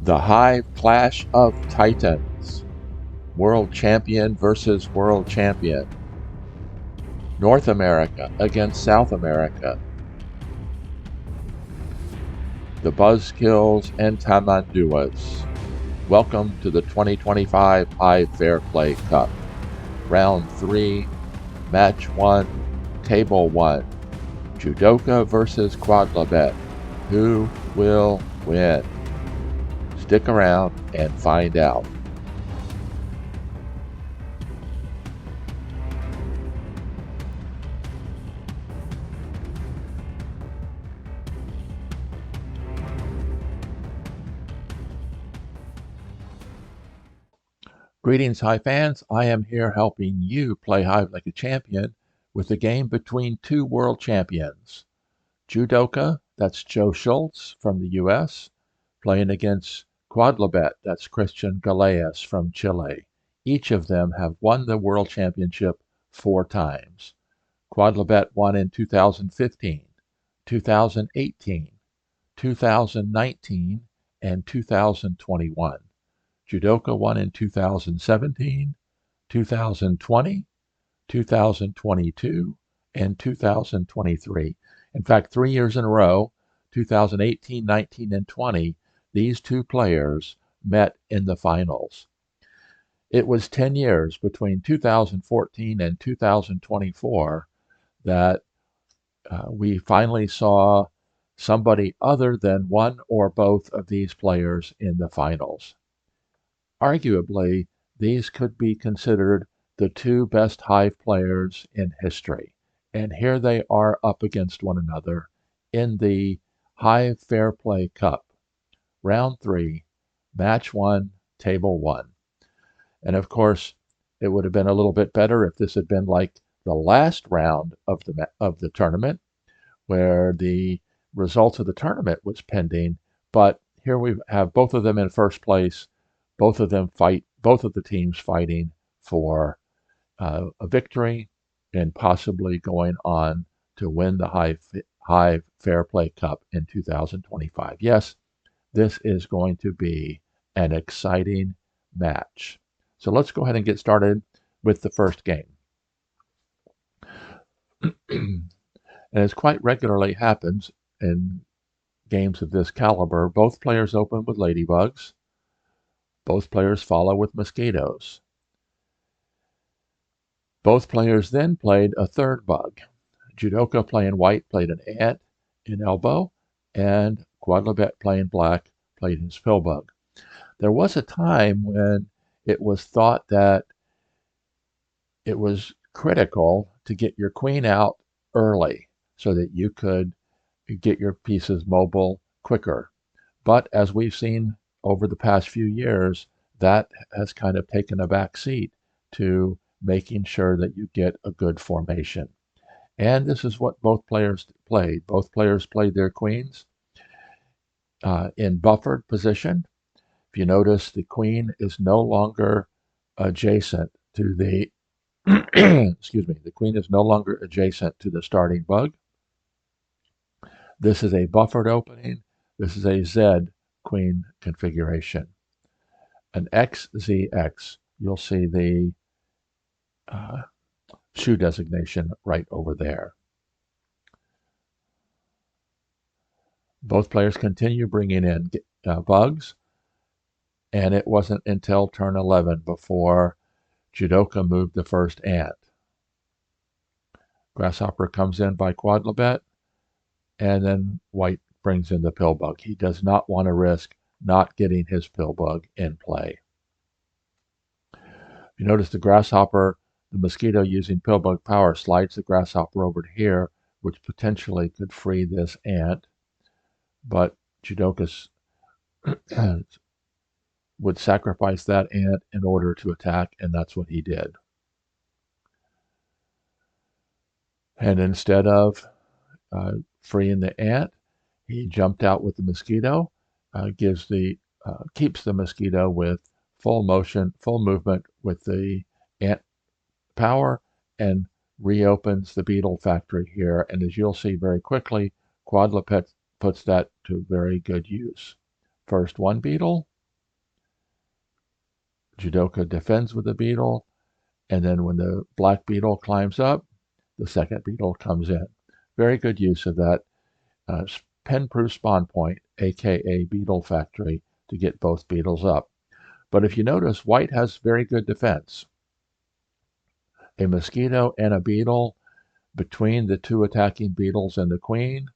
The Hive Clash of Titans. World Champion versus World Champion. North America against South America. The Buzzkills and Tamanduas. Welcome to the 2025 Hive Fair Play Cup. Round 3, Match 1, Table 1. Jewdoka versus Quodlibet. Who will win? Stick around and find out. Greetings, Hive fans. I am here helping you play Hive like a champion with a game between two world champions. Jewdoka, that's Joe Schultz from the US, playing against Quodlibet, that's Christian Galeas from Chile. Each of them have won the World Championship 4 times. Quodlibet won in 2015, 2018, 2019, and 2021. Jewdoka won in 2017, 2020, 2022, and 2023. In fact, 3 years in a row, 2018, 19, and 20, these two players met in the finals. It was 10 years between 2014 and 2024 that we finally saw somebody other than one or both of these players in the finals. Arguably, these could be considered the two best Hive players in history. And here they are up against one another in the Hive Fair Play Cup. Round 3, Match 1, Table 1. And of course, it would have been a little bit better if this had been like the last round of the tournament, where the results of the tournament was pending. But here we have both of them in first place. Both of the teams fighting for a victory and possibly going on to win the Hive Fair Play Cup in 2025. Yes, this is going to be an exciting match. So let's go ahead and get started with the first game. And as quite regularly happens in games of this caliber, both players open with ladybugs. Both players follow with mosquitoes. Both players then played a third bug. Jewdoka playing white played an ant in elbow, and Quodlibet playing black played his pillbug. There was a time when it was thought that it was critical to get your queen out early so that you could get your pieces mobile quicker. But as we've seen over the past few years, that has kind of taken a back seat to making sure that you get a good formation. And this is what both players played. Both players played their queens in buffered position. If you notice, the queen is no longer adjacent to the excuse me, the queen is no longer adjacent to the starting bug. This is a buffered opening. This is a Z queen configuration. An XZX, you'll see the shoe designation right over there. Both players continue bringing in bugs, and it wasn't until turn 11 before Jewdoka moved the first ant. Grasshopper comes in by Quodlibet, and then white brings in the pillbug. He does not want to risk not getting his pillbug in play. You notice the grasshopper, the mosquito using pillbug power slides the grasshopper over to here, which potentially could free this ant. But Jewdoka would sacrifice that ant in order to attack, and that's what he did. And instead of freeing the ant, he jumped out with the mosquito, keeps the mosquito with full movement with the ant power, and reopens the beetle factory here. And as you'll see very quickly, Quodlibet puts that to very good use. First one beetle, Jewdoka defends with the beetle, and then when the black beetle climbs up, the second beetle comes in. Very good use of that pen-proof spawn point, aka beetle factory, to get both beetles up. But if you notice, white has very good defense. A mosquito and a beetle between the two attacking beetles and the queen.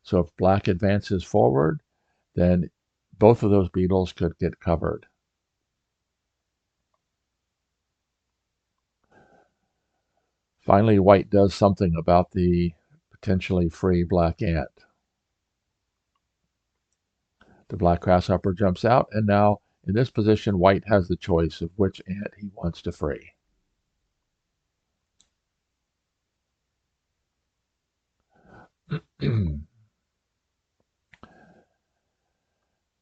So if black advances forward, then both of those beetles could get covered. Finally, white does something about the potentially free black ant. The black grasshopper jumps out, and now in this position, white has the choice of which ant he wants to free. And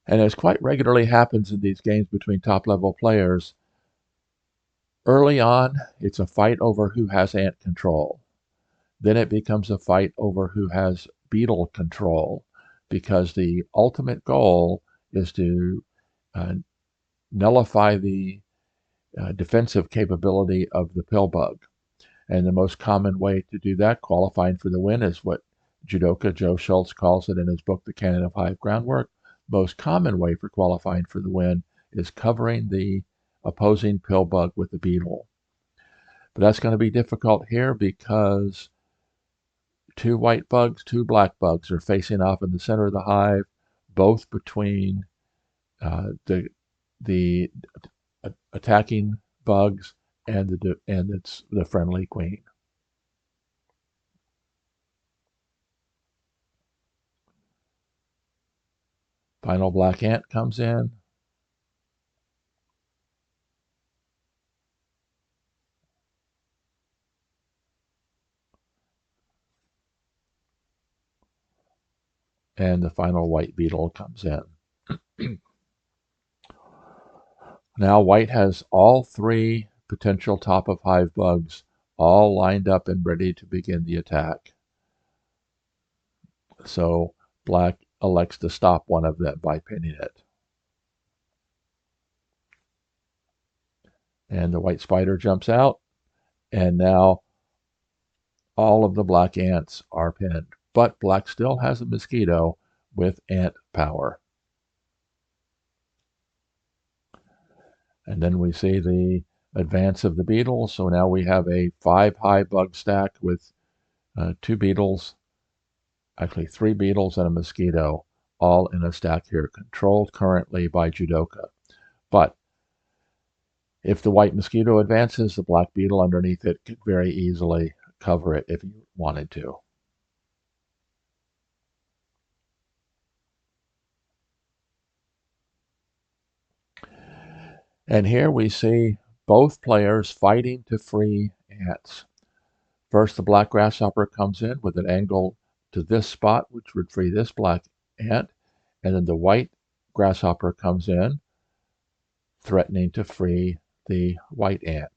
as quite regularly happens in these games between top-level players, early on, it's a fight over who has ant control. Then it becomes a fight over who has beetle control, because the ultimate goal is to nullify the defensive capability of the pill bug. And the most common way to do that, qualifying for the win, is what Jewdoka Joe Schultz calls it in his book, The Canon of Hive Groundwork. Most common way for qualifying for the win is covering the opposing pill bug with the beetle. But that's going to be difficult here because two white bugs, two black bugs are facing off in the center of the hive, both between the attacking bugs and the friendly queen. Final black ant comes in. And the final white beetle comes in. Now white has all three potential top of hive bugs all lined up and ready to begin the attack. So black elects to stop one of them by pinning it. And the white spider jumps out, and now all of the black ants are pinned. But black still has a mosquito with ant power. And then we see the advance of the beetle. So now we have a 5 hive bug stack with 2 beetles, actually 3 beetles and a mosquito, all in a stack here, controlled currently by Jewdoka. But if the white mosquito advances, the black beetle underneath it could very easily cover it if you wanted to. And here we see both players fighting to free ants. First, the black grasshopper comes in with an angle to this spot, which would free this black ant. And then the white grasshopper comes in, threatening to free the white ant.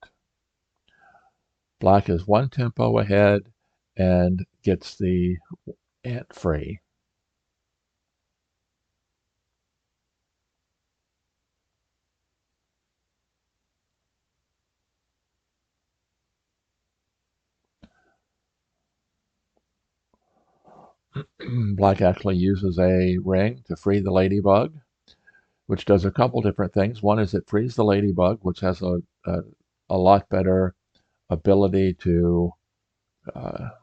Black is 1 tempo ahead and gets the ant free. Black actually uses a ring to free the ladybug, which does a couple different things. One is it frees the ladybug, which has a lot better ability to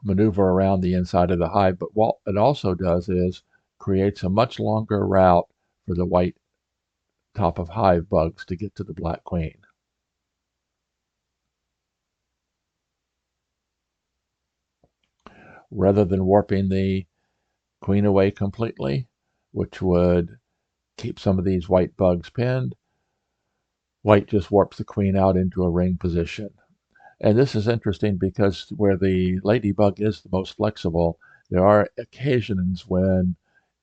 maneuver around the inside of the hive. But what it also does is creates a much longer route for the white top of hive bugs to get to the black queen. Rather than warping the queen away completely, which would keep some of these white bugs pinned, white just warps the queen out into a ring position. And this is interesting because where the ladybug is the most flexible, there are occasions when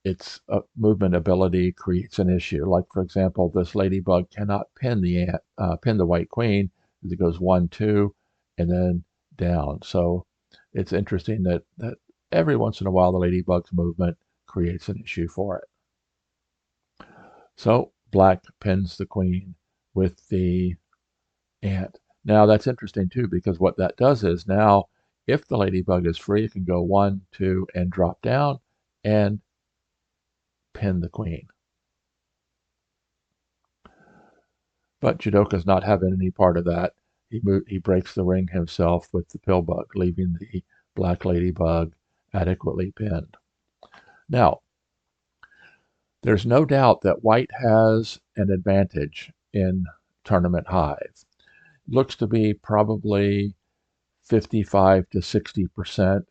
its movement ability creates an issue. Like, for example, this ladybug cannot pin the white queen as it goes 1, 2, and then down. So it's interesting that every once in a while the ladybug's movement creates an issue for it. So black pins the queen with the ant. Now that's interesting too, because what that does is now if the ladybug is free, it can go 1, 2, and drop down and pin the queen. But Jewdoka's not having any part of that. He breaks the ring himself with the pillbug, leaving the black ladybug adequately pinned. Now, there's no doubt that white has an advantage in Tournament Hive. Looks to be probably 55 to 60%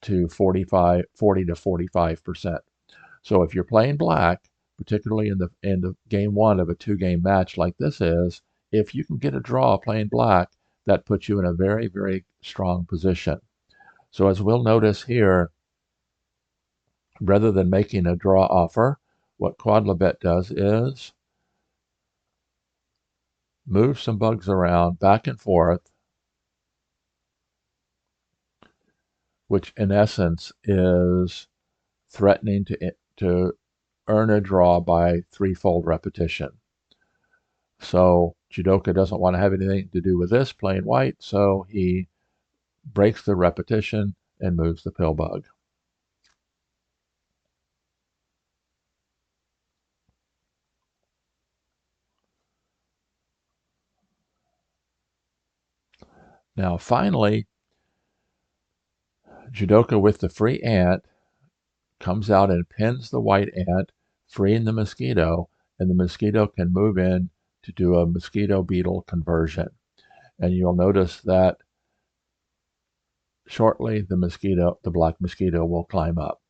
to 40 to 45%. So if you're playing black, particularly in the game one of a 2-game match like this is, if you can get a draw playing black, that puts you in a very, very strong position. So as we'll notice here, rather than making a draw offer, what Quodlibet does is move some bugs around back and forth, which in essence is threatening to earn a draw by threefold repetition. So Jewdoka doesn't want to have anything to do with this, playing white, so he breaks the repetition and moves the pillbug. Now finally, Jewdoka with the free ant comes out and pins the white ant, freeing the mosquito, and the mosquito can move in to do a mosquito beetle conversion. And you'll notice that shortly the black mosquito will climb up.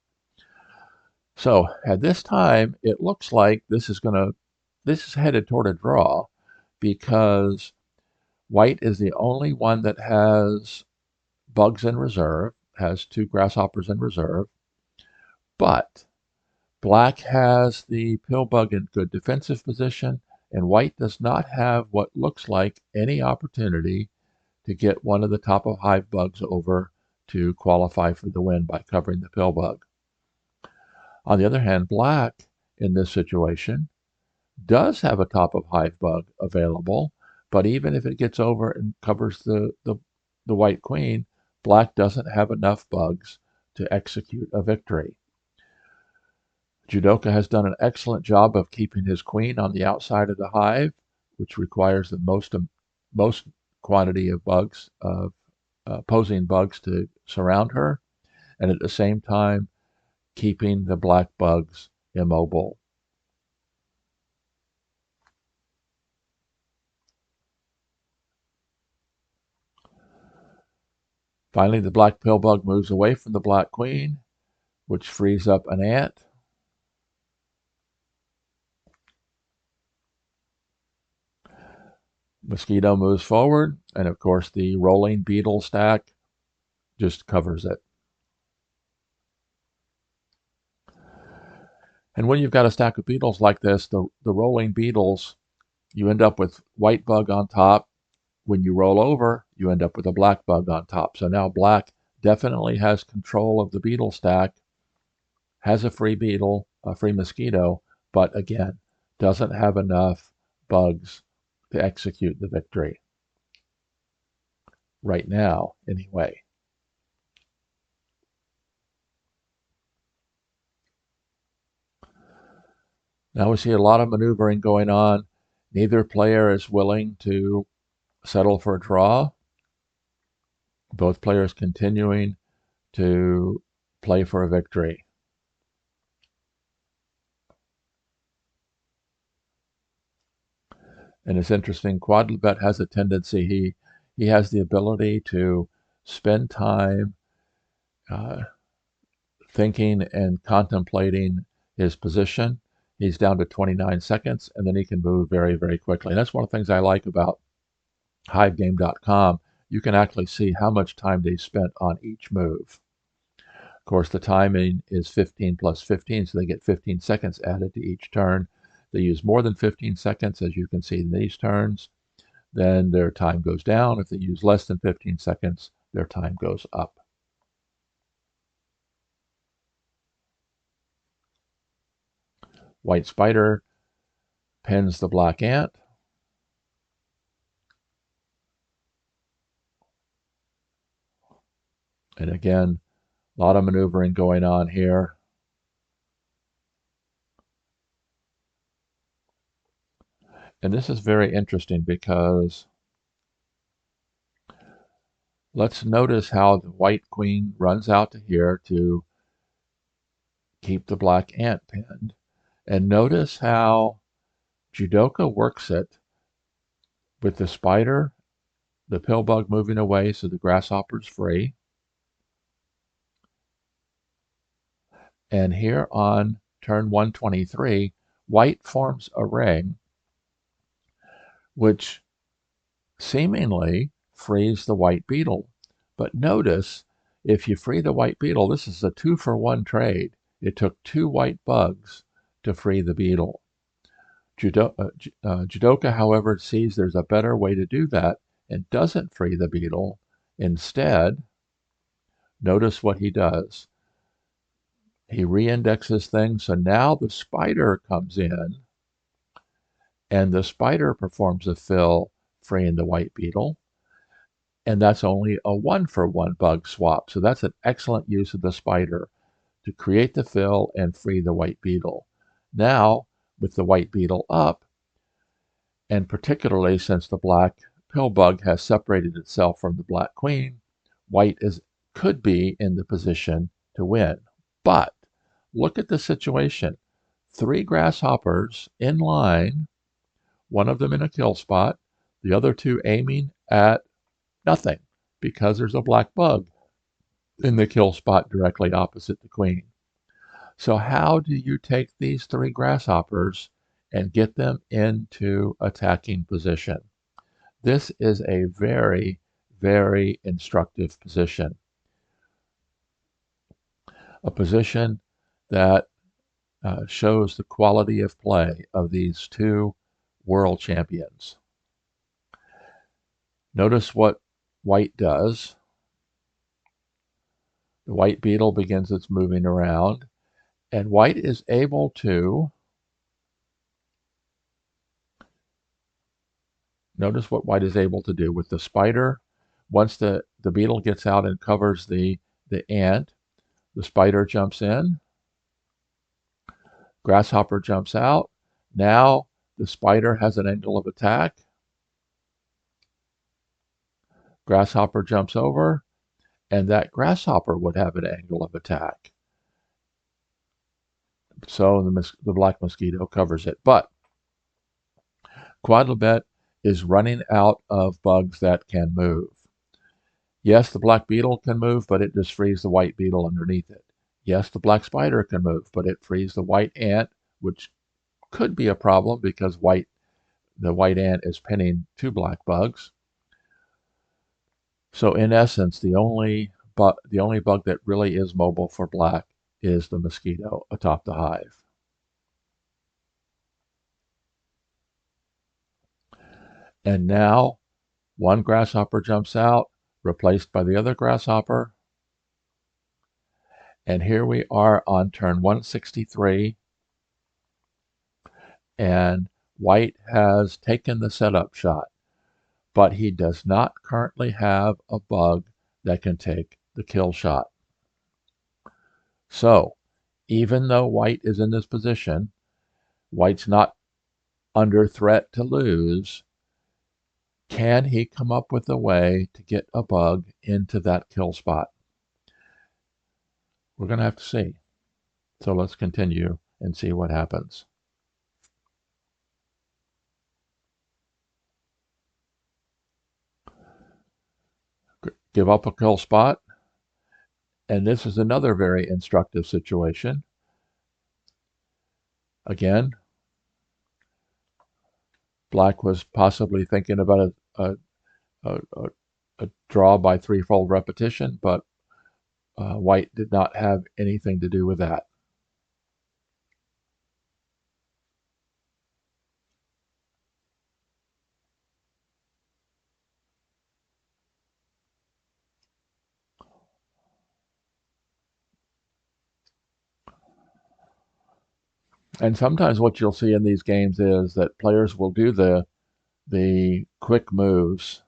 So at this time, it looks like this is headed toward a draw because white is the only one that has bugs in reserve, has 2 grasshoppers in reserve, but black has the pillbug in good defensive position, and white does not have what looks like any opportunity to get one of the top of hive bugs over to qualify for the win by covering the pillbug. On the other hand, black in this situation does have a top of hive bug available, but even if it gets over and covers the white queen, black doesn't have enough bugs to execute a victory. Jewdoka has done an excellent job of keeping his queen on the outside of the hive, which requires the most quantity of bugs, of opposing bugs to surround her, and at the same time keeping the black bugs immobile. Finally, the black pillbug moves away from the black queen, which frees up an ant. Mosquito moves forward, and of course the rolling beetle stack just covers it. And when you've got a stack of beetles like this, the rolling beetles, you end up with white bug on top. When you roll over, you end up with a black bug on top. So now black definitely has control of the beetle stack, has a free beetle, a free mosquito, but again, doesn't have enough bugs to execute the victory. Right now, anyway. Now we see a lot of maneuvering going on. Neither player is willing to settle for a draw. Both players continuing to play for a victory. And it's interesting, Quodlibet has a tendency, he has the ability to spend time thinking and contemplating his position. He's down to 29 seconds, and then he can move very, very quickly. And that's one of the things I like about HiveGame.com. You can actually see how much time they spent on each move. Of course, the timing is 15 plus 15, so they get 15 seconds added to each turn. They use more than 15 seconds, as you can see in these turns, then their time goes down. If they use less than 15 seconds, their time goes up. White spider pins the black ant. And again, a lot of maneuvering going on here. And this is very interesting because let's notice how the white queen runs out to here to keep the black ant pinned. And notice how Jewdoka works it with the spider, the pill bug moving away so the grasshopper's free. And here on turn 123, white forms a ring which seemingly frees the white beetle. But notice, if you free the white beetle, this is a 2-for-1 trade. It took 2 white bugs to free the beetle. Jewdoka, however, sees there's a better way to do that and doesn't free the beetle. Instead, notice what he does. He reindexes things, so now the spider comes in, and the spider performs a fill, freeing the white beetle. And that's only a 1-for-1 bug swap. So that's an excellent use of the spider to create the fill and free the white beetle. Now, with the white beetle up, and particularly since the black pill bug has separated itself from the black queen, white could be in the position to win. But look at the situation. 3 grasshoppers in line, one of them in a kill spot, the other 2 aiming at nothing because there's a black bug in the kill spot directly opposite the queen. So how do you take these 3 grasshoppers and get them into attacking position? This is a very, very instructive position. A position that shows the quality of play of these 2 world champions. Notice what white does. The white beetle begins its moving around, and white is able to, notice what white is able to do with the spider. Once the beetle gets out and covers the ant, the spider jumps in, grasshopper jumps out. Now the spider has an angle of attack. Grasshopper jumps over, and that grasshopper would have an angle of attack. So the black mosquito covers it. But Quodlibet is running out of bugs that can move. Yes, the black beetle can move, but it just frees the white beetle underneath it. Yes, the black spider can move, but it frees the white ant, which could be a problem because the white ant is pinning 2 black bugs. So in essence, the only bug that really is mobile for black is the mosquito atop the hive. And now 1 grasshopper jumps out, replaced by the other grasshopper. And here we are on turn 163. And white has taken the setup shot, but he does not currently have a bug that can take the kill shot. So even though white is in this position, white's not under threat to lose. Can he come up with a way to get a bug into that kill spot? We're going to have to see. So let's continue and see what happens. Give up a kill spot. And this is another very instructive situation. Again, black was possibly thinking about a draw by 3-fold repetition, but white did not have anything to do with that. And sometimes what you'll see in these games is that players will do the quick moves,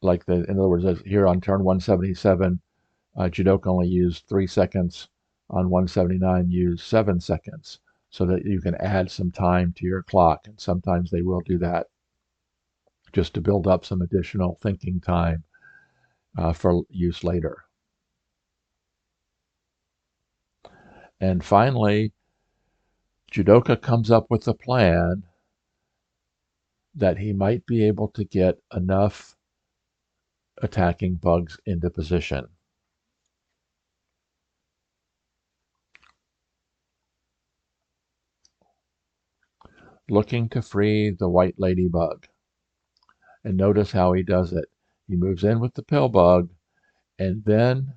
like in other words, here on turn 177, Jewdoka only used 3 seconds. On 179, use 7 seconds so that you can add some time to your clock. And sometimes they will do that just to build up some additional thinking time for use later. And finally, Jewdoka comes up with a plan that he might be able to get enough attacking bugs into position. Looking to free the white ladybug. And notice how he does it. He moves in with the pill bug and then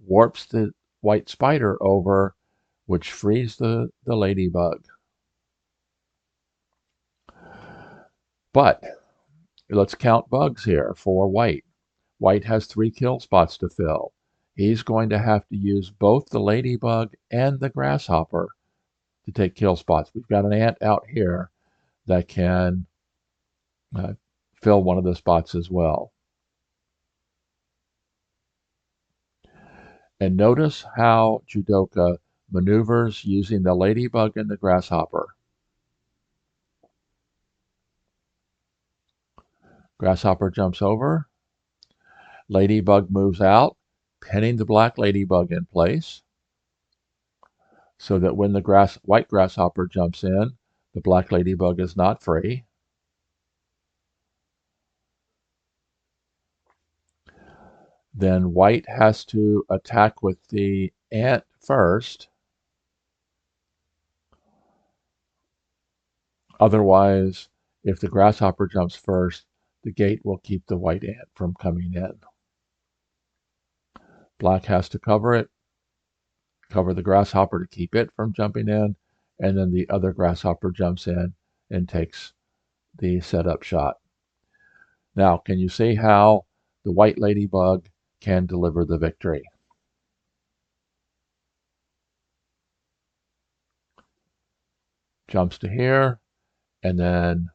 warps the white spider over, which frees the ladybug. But let's count bugs here for white. White has 3 kill spots to fill. He's going to have to use both the ladybug and the grasshopper to take kill spots. We've got an ant out here that can fill one of the spots as well. And notice how Jewdoka maneuvers using the ladybug and the grasshopper. Grasshopper jumps over. Ladybug moves out, pinning the black ladybug in place so that when the white grasshopper jumps in, the black ladybug is not free. Then white has to attack with the ant first. Otherwise, if the grasshopper jumps first, the gate will keep the white ant from coming in. Black has to cover it, cover the grasshopper to keep it from jumping in, and then the other grasshopper jumps in and takes the setup shot. Now, can you see how the white ladybug can deliver the victory? Jumps to here, and then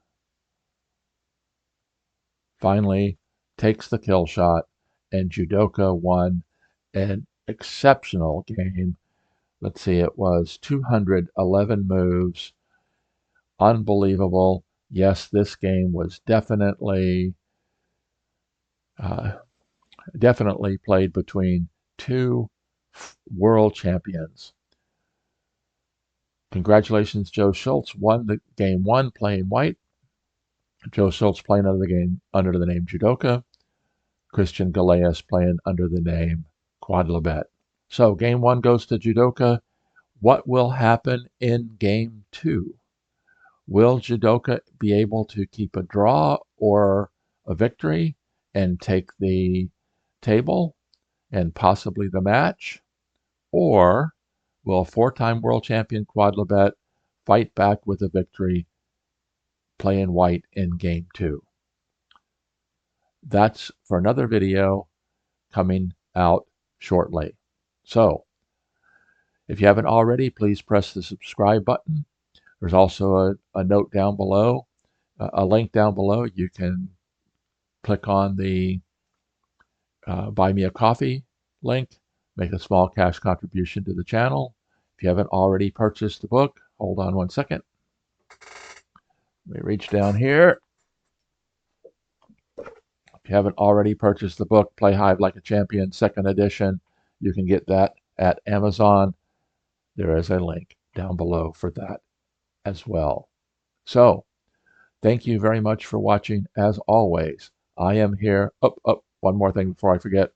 finally takes the kill shot, and Jewdoka won an exceptional game. Let's see, it was 211 moves. Unbelievable. Yes, this game was definitely played between 2 world champions. Congratulations, Joe Schultz won the game 1 playing white. Joe Schultz playing under the name Jewdoka. Christian Galeas playing under the name Quodlibet. So game 1 goes to Jewdoka. What will happen in game 2? Will Jewdoka be able to keep a draw or a victory and take the table and possibly the match? Or will a 4-time world champion Quodlibet fight back with a victory playing white in game 2? That's for another video coming out shortly. So, if you haven't already, please press the subscribe button. There's also a note down below, a link down below. You can click on the Buy Me a Coffee link, make a small cash contribution to the channel. If you haven't already purchased the book, hold on one second. Let me reach down here. If you haven't already purchased the book, Play Hive Like a Champion, 2nd edition, you can get that at Amazon. There is a link down below for that as well. So, thank you very much for watching. As always, I am here. One more thing before I forget. At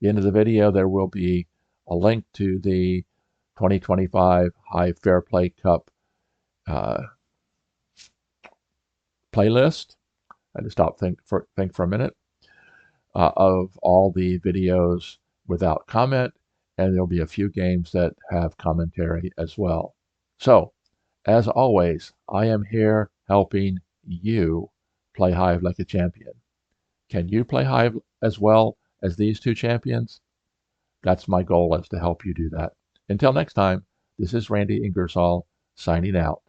the end of the video, there will be a link to the 2025 Hive Fair Play Cup playlist. I just stop think for a minute of all the videos without comment, and there'll be a few games that have commentary as well. So, as always, I am here helping you play Hive like a champion. Can you play Hive as well as these 2 champions? That's my goal, is to help you do that. Until next time, this is Randy Ingersoll signing out.